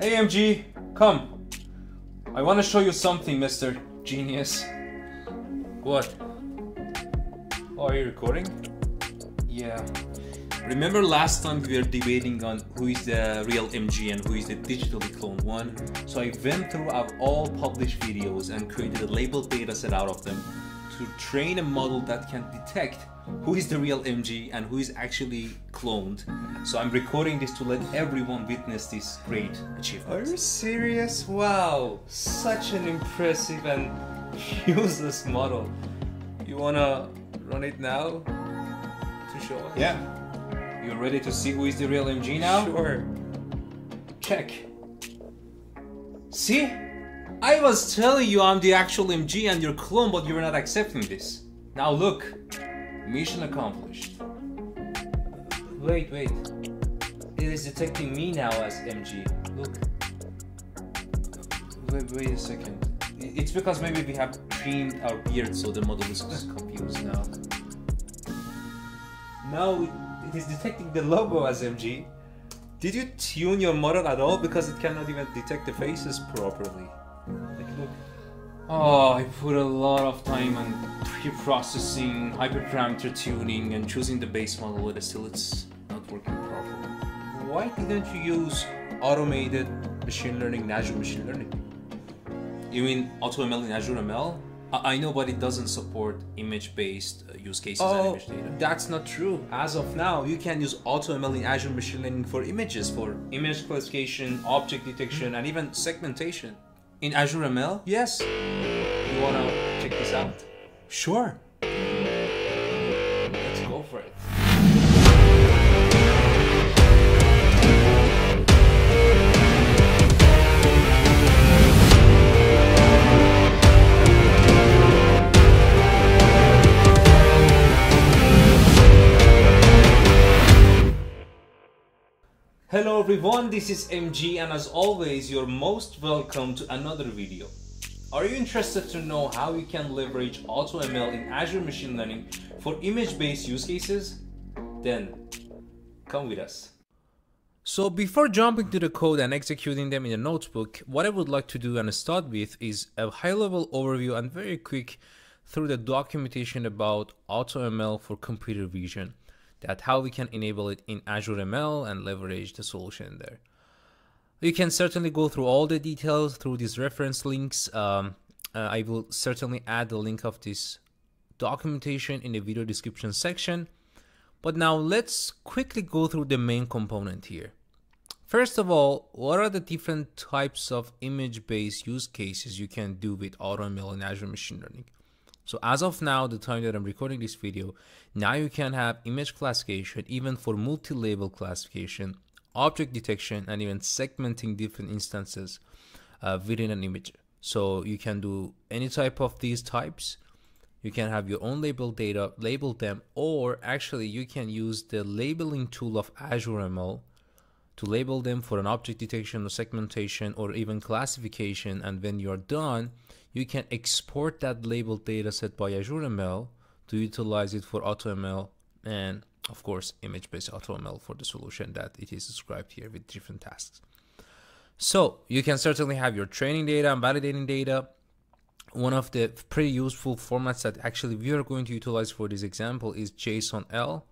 Hey MG, come. I want to show you something, Mr. Genius. What? Oh, are you recording? Yeah. Remember last time we were debating on who is the real MG and who is the digitally cloned one? So I went through our all published videos and created a labeled dataset out of them to train a model that can detect who is the real MG and who is actually cloned. So I'm recording this to let everyone witness this great achievement. Are you serious? Wow, such an impressive and useless model. You wanna run it now to show us? Yeah. You ready to see who is the real MG now? Sure. Check. See? I was telling you I'm the actual MG and you're clone, but you're not accepting this. Now look. Mission accomplished. Wait. It is detecting me now as MG. Look. Wait a second. It's because maybe we have trimmed our beard, so the model is confused now. Now it is detecting the logo as MG. Did you tune your model at all? Because it cannot even detect the faces properly. Like, look. Oh, I put a lot of time on pre-processing, hyperparameter tuning, and choosing the base model, but still it's not working properly. Why didn't you use automated machine learning in Azure Machine Learning? You mean AutoML in Azure ML? I know, but it doesn't support image-based use cases and image data. That's not true. As of now, you can use AutoML in Azure Machine Learning for images, for image classification, object detection, and even segmentation. In Azure ML? Yes. You wanna check this out? Sure. Let's go for it. Hello everyone, this is MG, and as always, you're most welcome to another video. Are you interested to know how you can leverage AutoML in Azure Machine Learning for image-based use cases? Then, come with us. So before jumping to the code and executing them in a notebook, what I would like to do and start with is a high-level overview and very quick through the documentation about AutoML for computer vision. That how we can enable it in Azure ML and leverage the solution there. You can certainly go through all the details through these reference links. I will certainly add the link of this documentation in the video description section. But now let's quickly go through the main component here. First of all, what are the different types of image-based use cases you can do with AutoML in Azure Machine Learning? So as of now, the time that I'm recording this video, now you can have image classification, even for multi-label classification, object detection, and even segmenting different instances within an image. So you can do any type of these types. You can have your own label data, label them, or actually you can use the labeling tool of Azure ML to label them for an object detection or segmentation or even classification. And when you're done, you can export that labeled data set by Azure ML to utilize it for AutoML and of course image-based AutoML for the solution that it is described here with different tasks. So you can certainly have your training data and validating data. One of the pretty useful formats that actually we are going to utilize for this example is JSON-L.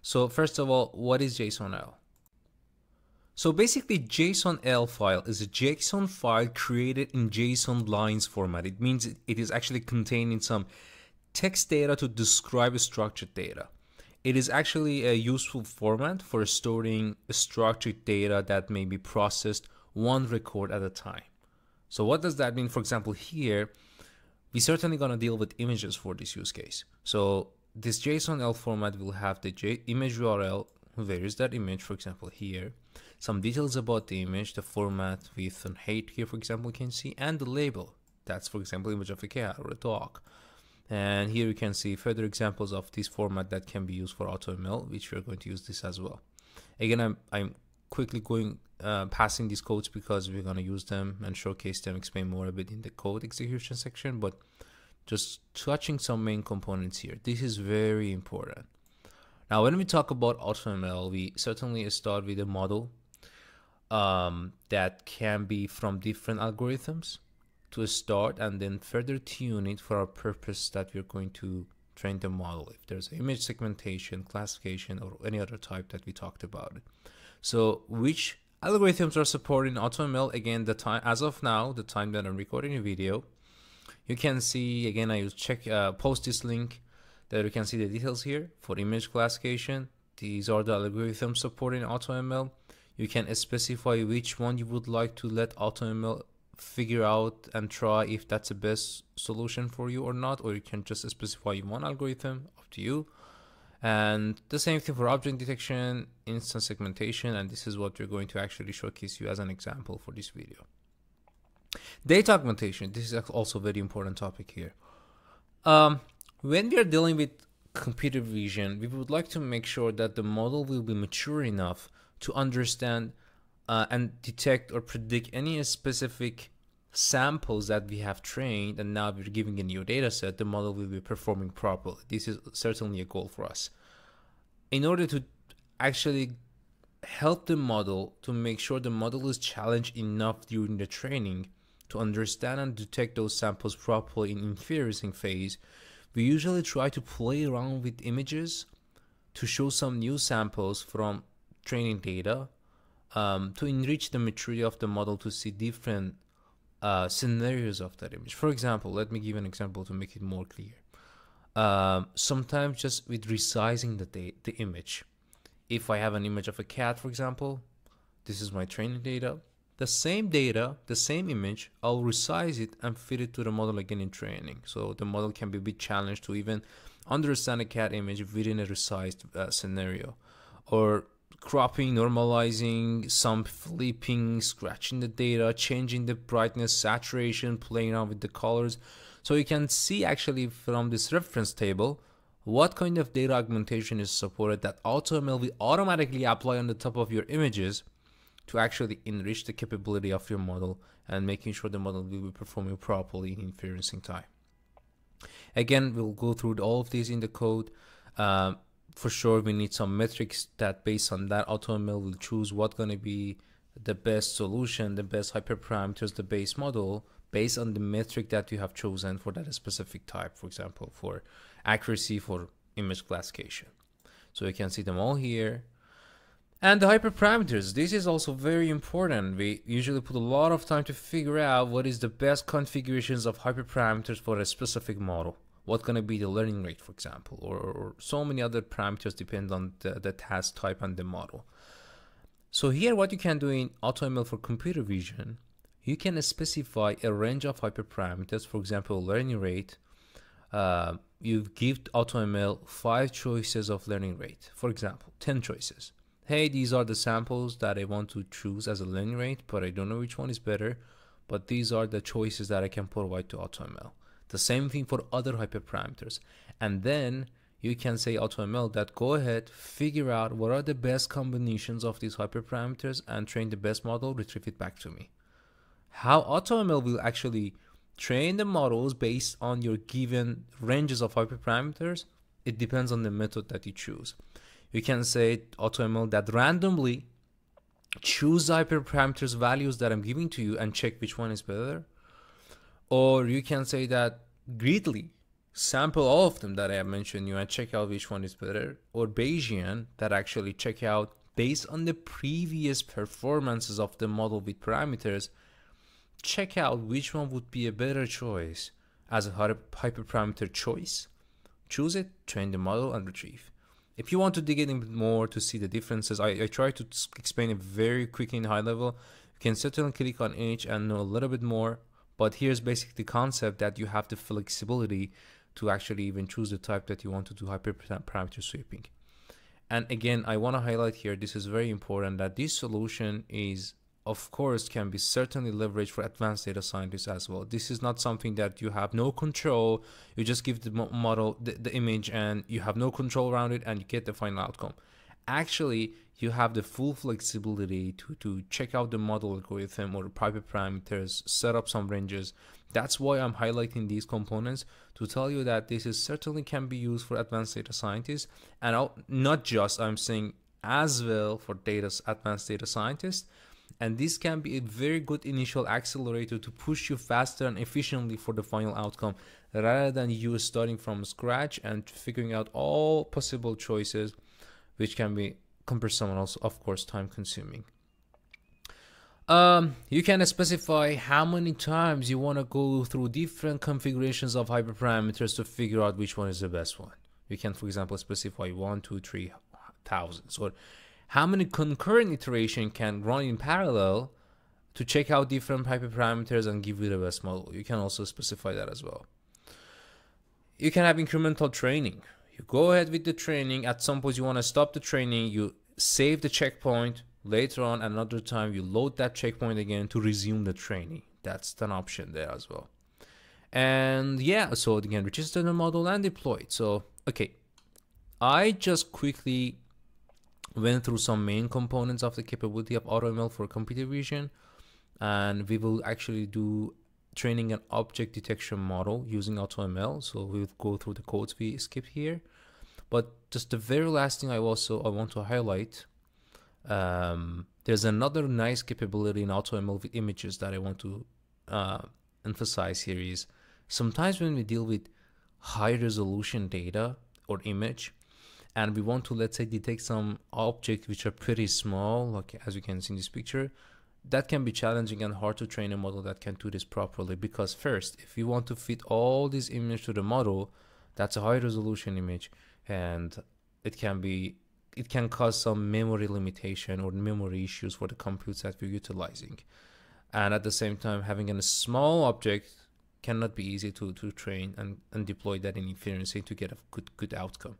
So first of all, what is JSON-L? So basically, JSON-L file is a JSON file created in JSON lines format. It means it is actually containing some text data to describe structured data. It is actually a useful format for storing structured data that may be processed one record at a time. So what does that mean? For example, here, we're certainly going to deal with images for this use case. So this JSON-L format will have the image URL. Where is that image? For example, here. Some details about the image, the format with an height here, for example, you can see, and the label. That's, for example, image of a cat or a dog. And here you can see further examples of this format that can be used for AutoML, which we're going to use this as well. Again, I'm quickly going passing these codes because we're going to use them and showcase them, explain more a bit in the code execution section, but just touching some main components here. This is very important. Now, when we talk about AutoML, we certainly start with a model. that can be from different algorithms to start, and then further tune it for our purpose that we're going to train the model, if there's image segmentation, classification, or any other type that we talked about. So which algorithms are supported in AutoML? Again, the time as of now, the time that I'm recording a video, you can see, again, I will post this link that you can see the details here for image classification. These are the algorithms supported in AutoML. You can specify which one you would like to let AutoML figure out and try if that's the best solution for you or not, or you can just specify one algorithm, up to you. And the same thing for object detection, instance segmentation, and this is what we're going to actually showcase you as an example for this video. Data augmentation, this is also a very important topic here. When we are dealing with computer vision, we would like to make sure that the model will be mature enough to understand and detect or predict any specific samples that we have trained, and now we're giving a new data set, the model will be performing properly. This is certainly a goal for us. In order to actually help the model to make sure the model is challenged enough during the training to understand and detect those samples properly in inferencing phase, we usually try to play around with images to show some new samples from training data to enrich the maturity of the model to see different scenarios of that image. For example, let me give an example to make it more clear. Sometimes just with resizing the image, if I have an image of a cat, for example, this is my training data, the same image, I'll resize it and feed it to the model again in training. So the model can be a bit challenged to even understand a cat image within a resized scenario. Or cropping, normalizing, some flipping, scratching the data, changing the brightness, saturation, playing around with the colors. So you can see actually from this reference table what kind of data augmentation is supported that AutoML will automatically apply on the top of your images to actually enrich the capability of your model and making sure the model will be performing properly in inferencing time. Again, we'll go through all of these in the code. For sure, we need some metrics that based on that AutoML will choose what's going to be the best solution, the best hyperparameters, the base model based on the metric that you have chosen for that specific type, for example, for accuracy, for image classification. So you can see them all here. And the hyperparameters, this is also very important. We usually put a lot of time to figure out what is the best configurations of hyperparameters for a specific model. What's going to be the learning rate, for example, or so many other parameters depend on the task type and the model. So here what you can do in AutoML for computer vision, you can specify a range of hyperparameters. For example, learning rate, you give AutoML 5 choices of learning rate. For example, 10 choices. Hey, these are the samples that I want to choose as a learning rate, but I don't know which one is better, but these are the choices that I can provide to AutoML. The same thing for other hyperparameters. And then you can say AutoML that go ahead, figure out what are the best combinations of these hyperparameters and train the best model, retrieve it back to me. How AutoML will actually train the models based on your given ranges of hyperparameters, it depends on the method that you choose. You can say AutoML that randomly choose the hyperparameters values that I'm giving to you and check which one is better. Or you can say that greedily sample all of them that I have mentioned you and check out which one is better. Or Bayesian that actually check out based on the previous performances of the model with parameters, check out which one would be a better choice as a hyperparameter choice. Choose it, train the model and retrieve. If you want to dig in more to see the differences, I try to explain it very quickly in high level. You can certainly click on each and know a little bit more. But here's basically the concept that you have the flexibility to actually even choose the type that you want to do hyperparameter sweeping. And again, I want to highlight here, this is very important, that this solution is, of course, can be certainly leveraged for advanced data scientists as well. This is not something that you have no control. You just give the model the image and you have no control around it and you get the final outcome. Actually, you have the full flexibility to check out the model algorithm or private parameters, set up some ranges. That's why I'm highlighting these components to tell you that this is certainly can be used for advanced data scientists, and not just, I'm saying as well for advanced data scientists. And this can be a very good initial accelerator to push you faster and efficiently for the final outcome, rather than you starting from scratch and figuring out all possible choices, which can be cumbersome and also, of course, time consuming. You can specify how many times you want to go through different configurations of hyperparameters to figure out which one is the best one. You can, for example, specify 1, 2, 3 thousands, or how many concurrent iteration can run in parallel to check out different hyperparameters and give you the best model. You can also specify that as well. You can have incremental training. You go ahead with the training. At some point you want to stop the training, you save the checkpoint. Later on, another time, you load that checkpoint again to resume the training. That's an option there as well. And yeah, so you can register the model and deploy it. So, okay, I just quickly went through some main components of the capability of AutoML for computer vision. And we will actually do training an object detection model using AutoML. So we'll go through the codes we skipped here. But just the very last thing I want to highlight, there's another nice capability in AutoML with images that I want to emphasize here is sometimes when we deal with high resolution data or image and we want to, let's say, detect some objects which are pretty small, like as you can see in this picture, that can be challenging and hard to train a model that can do this properly, because first, if you want to fit all these images to the model, that's a high resolution image, and it can cause some memory limitation or memory issues for the computes that we're utilizing. And at the same time, having a small object cannot be easy to train and deploy that in inferencing to get a good outcome.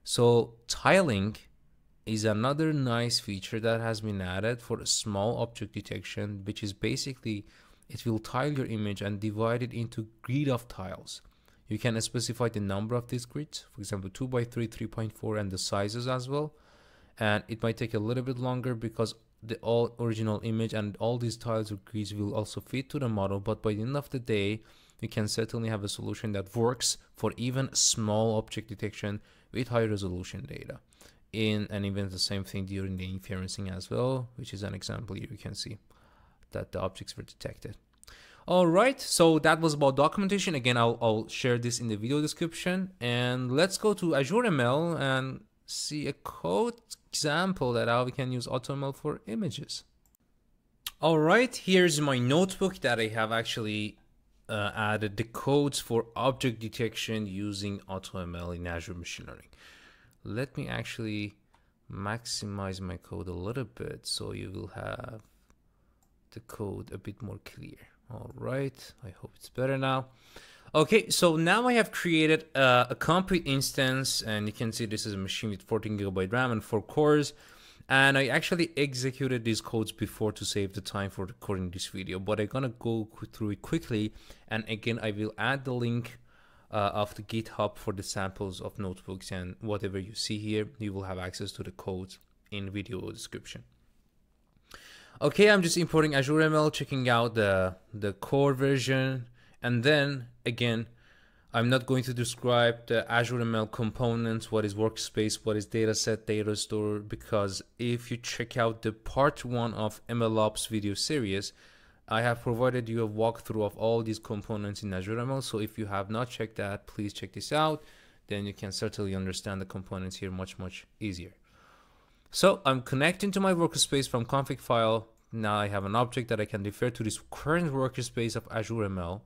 So tiling is another nice feature that has been added for a small object detection, which is basically it will tile your image and divide it into grid of tiles. You can specify the number of these grids, for example 2 by 3, 3.4, and the sizes as well. And it might take a little bit longer because the all original image and all these tiles or grids will also fit to the model, but by the end of the day you can certainly have a solution that works for even small object detection with high resolution data. And even the same thing during the inferencing as well, which is an example here. You can see that the objects were detected. All right, so that was about documentation. Again, I'll share this in the video description, and let's go to Azure ML and see a code example that how we can use AutoML for images. All right, here's my notebook that I have actually added the codes for object detection using AutoML in Azure Machine Learning. Let me actually maximize my code a little bit so you will have the code a bit more clear. All right, I hope it's better now. Okay, so now I have created a complete instance, and you can see this is a machine with 14 GB RAM and 4 cores. And I actually executed these codes before to save the time for recording this video, but I'm gonna go through it quickly. And again, I will add the link of the GitHub for the samples of notebooks, and whatever you see here, you will have access to the codes in video description. Okay, I'm just importing Azure ML, checking out the core version, and then again, I'm not going to describe the Azure ML components, what is workspace, what is dataset, data store, because if you check out the part 1 of MLOps video series, I have provided you a walkthrough of all these components in Azure ML. So if you have not checked that, please check this out. Then you can certainly understand the components here much easier. So I'm connecting to my workspace from config file. Now I have an object that I can refer to this current workspace of Azure ML.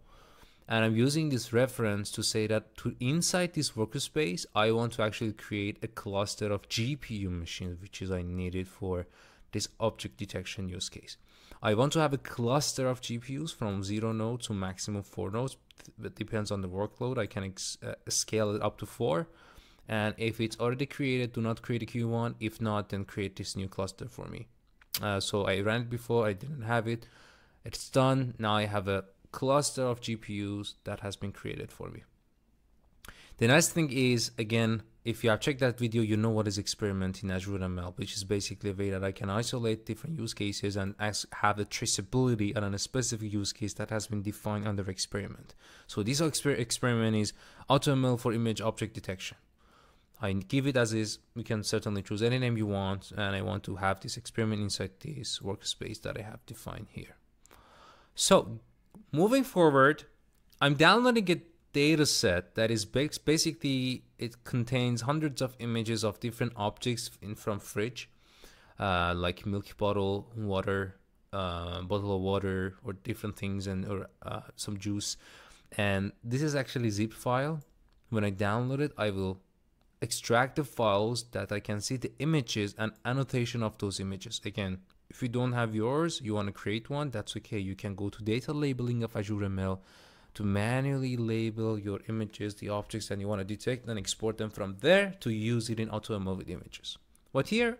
And I'm using this reference to say that inside this workspace, I want to actually create a cluster of GPU machines, which is I needed for this object detection use case. I want to have a cluster of GPUs from 0 nodes to maximum 4 nodes. It depends on the workload. I can scale it up to 4. And if it's already created, do not create a Q1. If not, then create this new cluster for me. So I ran it before, I didn't have it. It's done. Now I have a cluster of GPUs that has been created for me. The nice thing is, again, if you have checked that video, you know what is experiment in Azure ML, which is basically a way that I can isolate different use cases and have a traceability on a specific use case that has been defined under experiment. So this experiment is AutoML for image object detection. I give it as is. You can certainly choose any name you want, and I want to have this experiment inside this workspace that I have defined here. So moving forward, I'm downloading a data set that is basically, it contains hundreds of images of different objects from fridge, like milk bottle, water, bottle of water, or different things, and or some juice. And this is actually a zip file. When I download it, I will extract the files that I can see the images and annotation of those images. Again, if you don't have yours, you want to create one, that's okay. You can go to data labeling of Azure ML to manually label your images, the objects that you want to detect, and export them from there to use it in AutoML with images. But here,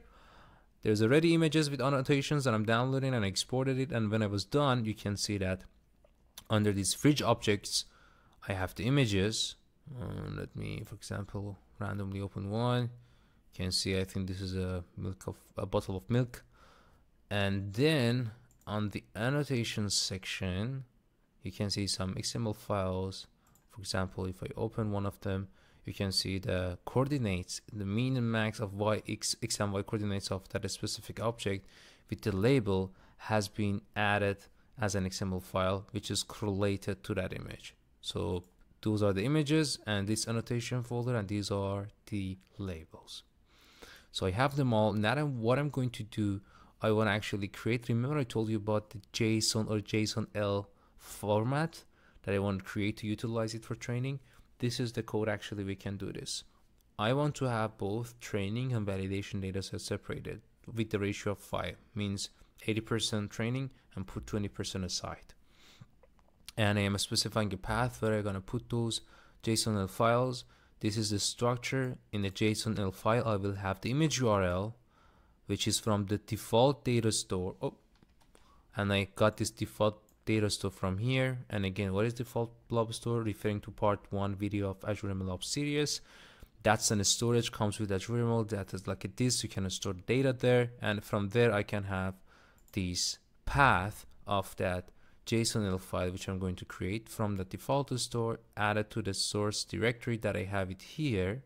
there's already images with annotations that I'm downloading, and I exported it. And when I was done, you can see that under these fridge objects, I have the images. Let me, for example, randomly open one. You can see, I think this is a bottle of milk. And then on the annotations section, you can see some XML files. For example, if I open one of them, you can see the coordinates, the mean and max of x and y coordinates of that specific object with the label has been added as an XML file, which is correlated to that image. So those are the images and this annotation folder, and these are the labels. So I have them all. Now what I'm going to do, I want to actually create, remember I told you about the JSON or JSON-L format that I want to create to utilize it for training. This is the code actually we can do this. I want to have both training and validation data sets separated with the ratio of 5, means 80% training and put 20% aside. And I am specifying a path where I'm going to put those JSON-L files. This is the structure. In the JSON-L file, I will have the image URL, which is from the default data store. And I got this default data store from here. And again, what is default blob store? Referring to part 1 video of Azure ML Ops series. That's an storage, comes with Azure ML, that is like a disk. You can store data there, and from there I can have this path of that JSON-L file, which I'm going to create from the default store, added to the source directory that I have it here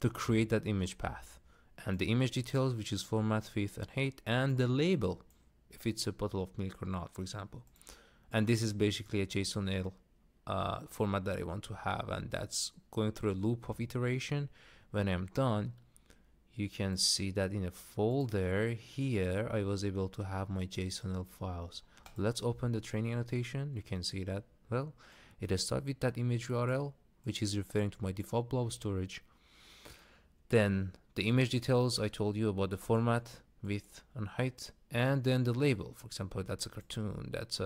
to create that image path, and the image details, which is format, width, and height, and the label, if it's a bottle of milk or not, for example. And this is basically a JSON-L format that I want to have, and that's going through a loop of iteration. When I'm done, you can see that in a folder here, I was able to have my JSON-L files. Let's open the training annotation. You can see that, well, it starts with that image URL, which is referring to my default blob storage. Then the image details, I told you about the format, width, and height, and then the label. For example, that's a cartoon, that's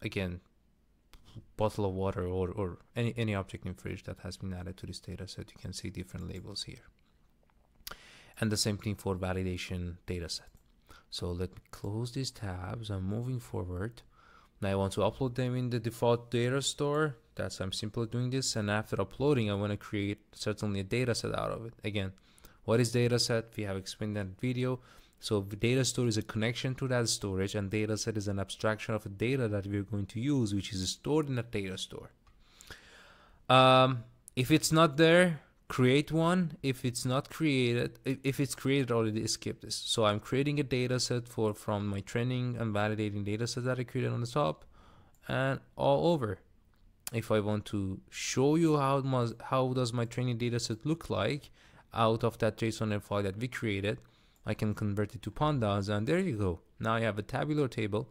again, bottle of water, or any object in fridge that has been added to this data set. You can see different labels here. And the same thing for validation data set. So let me close these tabs. I'm moving forward. Now I want to upload them in the default data store. That's, I'm simply doing this. And after uploading, I want to create certainly a data set out of it. Again, what is data set? We have explained that in video. So the data store is a connection to that storage, and data set is an abstraction of the data that we're going to use, which is stored in a data store. If it's not there, create one. If it's not created, if it's created already, skip this. So I'm creating a data set from my training and validating data set that I created on the top, and all over. If I want to show you how does my training data set look like out of that JSON file that we created, I can convert it to pandas, and there you go. Now I have a tabular table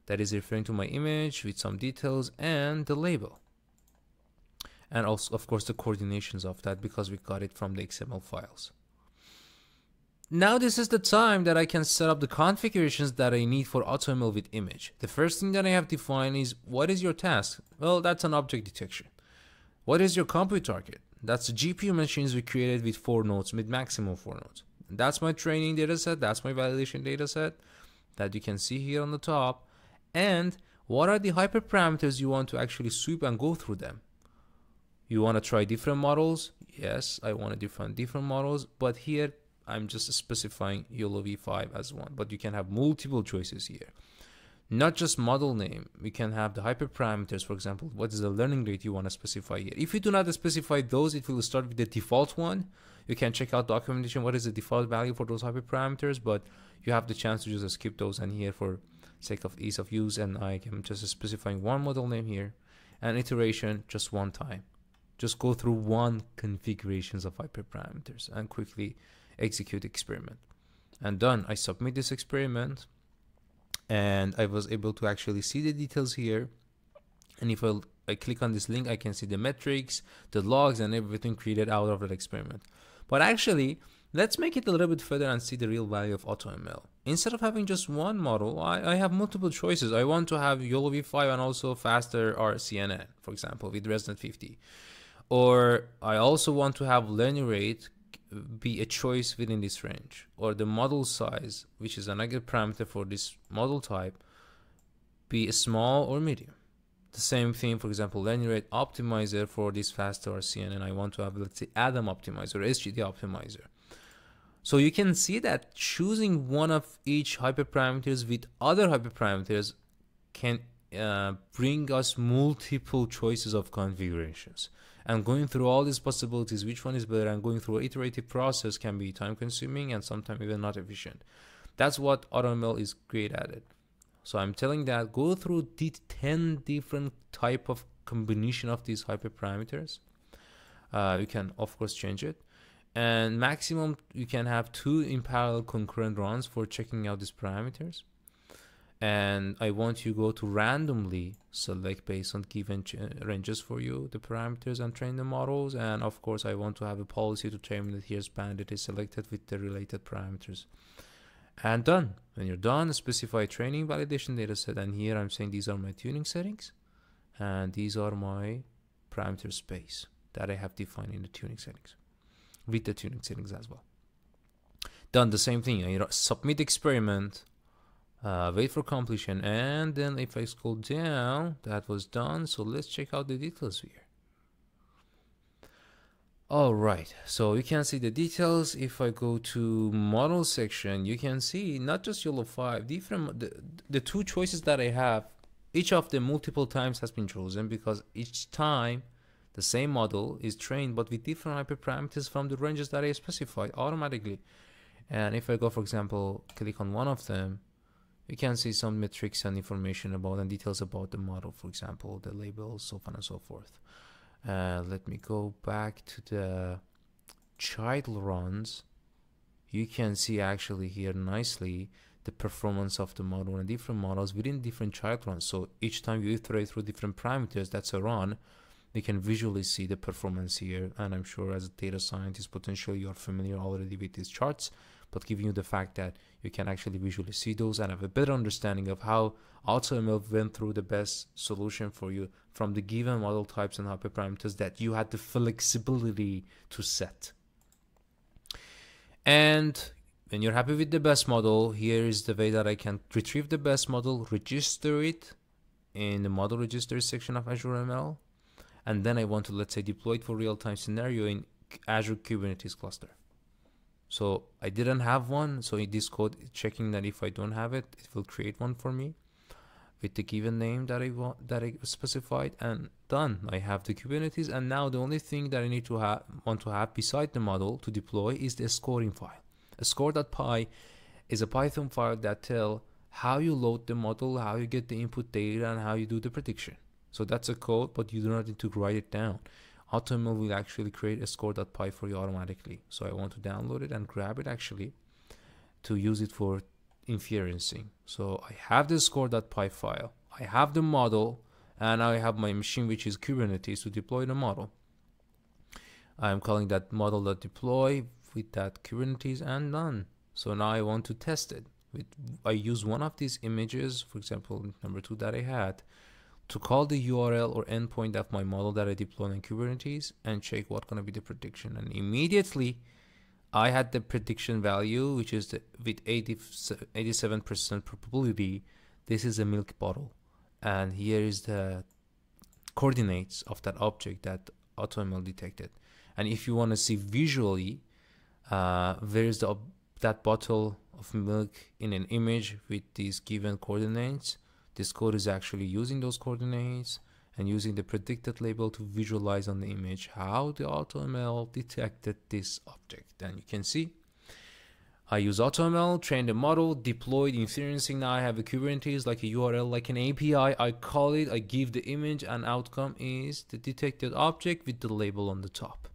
that is referring to my image with some details and the label. And also, of course, the coordinations of that, because we got it from the XML files. Now this is the time that I can set up the configurations that I need for AutoML with image. The first thing that I have defined is, what is your task? Well, that's an object detection. What is your compute target? That's the GPU machines we created with 4 nodes, with maximum 4 nodes. That's my training data set. That's my validation data set that you can see here on the top. And what are the hyperparameters you want to actually sweep and go through them? You want to try different models? Yes, I want to define different models, but here I'm just specifying YOLO v5 as one, but you can have multiple choices here. Not just model name, we can have the hyperparameters. For example, what is the learning rate you want to specify here? If you do not specify those, it will start with the default one. You can check out documentation, what is the default value for those hyperparameters, but you have the chance to just skip those. And here, for sake of ease of use, and I am just specifying one model name here, and iteration just one time. Just go through one configurations of hyperparameters and quickly execute experiment. And done. I submit this experiment, and I was able to actually see the details here. And if I click on this link, I can see the metrics, the logs, and everything created out of that experiment. But actually, let's make it a little bit further and see the real value of AutoML. Instead of having just one model, I have multiple choices. I want to have YOLO v5 and also faster RCNN, for example, with ResNet 50. Or I also want to have learning rate be a choice within this range, or the model size, which is another parameter for this model type, be small or medium. The same thing, for example, learning rate optimizer for this faster RCN, and I want to have, let's say, Adam optimizer or SGD optimizer. So you can see that choosing one of each hyperparameters with other hyperparameters can bring us multiple choices of configurations. And going through all these possibilities, which one is better, and going through an iterative process can be time consuming and sometimes even not efficient. That's what AutoML is great at it. So I'm telling that go through the 10 different type of combination of these hyperparameters. You can of course change it, and maximum you can have 2 in parallel concurrent runs for checking out these parameters. And I want you to go to randomly select based on given ranges for you the parameters and train the models. And of course I want to have a policy to determine that here's bandit is selected with the related parameters. And done. When you're done, specify training validation dataset, and here I'm saying these are my tuning settings and these are my parameter space that I have defined in the tuning settings with the tuning settings as well. Done. The same thing, you know, submit experiment, wait for completion, and then if I scroll down, that was done. So let's check out the details here. All right, so you can see the details. If I go to model section, you can see not just YOLO 5, different the 2 choices that I have, each of them multiple times has been chosen because each time the same model is trained but with different hyperparameters from the ranges that I specified automatically. And if I go, for example, click on one of them, you can see some metrics and information about and details about the model, for example, the labels, so on and so forth. Let me go back to the child runs. You can see actually here nicely the performance of the model and different models within different child runs. So each time you iterate through different parameters, that's a run. You can visually see the performance here. And I'm sure as a data scientist, potentially you're familiar already with these charts, but giving you the fact that you can actually visually see those and have a better understanding of how AutoML went through the best solution for you from the given model types and hyperparameters that you had the flexibility to set. And when you're happy with the best model, here is the way that I can retrieve the best model, register it in the model register section of Azure ML, and then I want to, let's say, deploy it for real-time scenario in Azure Kubernetes cluster. So I didn't have one, so in this code checking that if I don't have it, it will create one for me with the given name that I specified, and done. I have the Kubernetes, and now the only thing that I need to want to have beside the model to deploy is the scoring file. A score.py is a Python file that tells how you load the model, how you get the input data, and how you do the prediction. So that's a code, but you do not need to write it down. AutoML will actually create a score.py for you automatically. So I want to download it and grab it actually to use it for inferencing. So I have the score.py file, I have the model, and I have my machine, which is Kubernetes, to deploy the model. I'm calling that model.deploy with that Kubernetes, and done. So now I want to test it. I use one of these images, for example, number 2 that I had, to call the URL or endpoint of my model that I deployed in Kubernetes and check what's going to be the prediction. And immediately I had the prediction value, which is with 87% probability, this is a milk bottle. And here is the coordinates of that object that AutoML detected. And if you want to see visually, where is that bottle of milk in an image with these given coordinates, This code is actually using those coordinates and using the predicted label to visualize on the image how the AutoML detected this object. And you can see I use AutoML, train the model, deployed inferencing. Now I have a Kubernetes, like a URL, like an API. I call it, I give the image, and outcome is the detected object with the label on the top.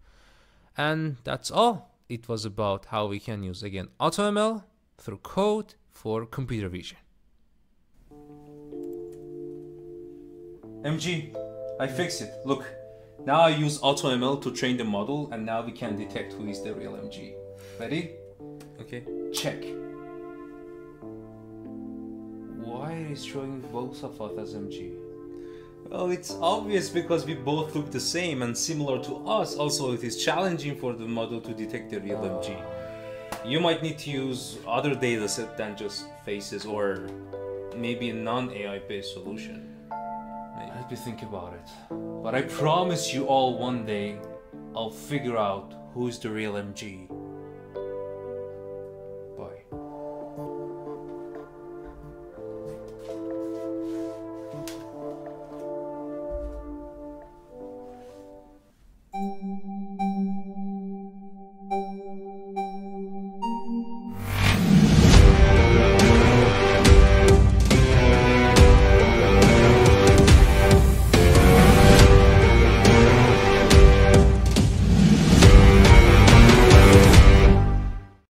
And that's all. It was about how we can use, again, AutoML through code for computer vision. MG, I fixed it. Look, now I use AutoML to train the model, and now we can detect who is the real MG. Ready? Okay. Check. Why is showing both of us as MG? Well, it's obvious because we both look the same and similar to us. Also, it is challenging for the model to detect the real MG. You might need to use other data set than just faces, or maybe a non-AI based solution. Let me think about it. But I promise you all, one day I'll figure out who's the real MG.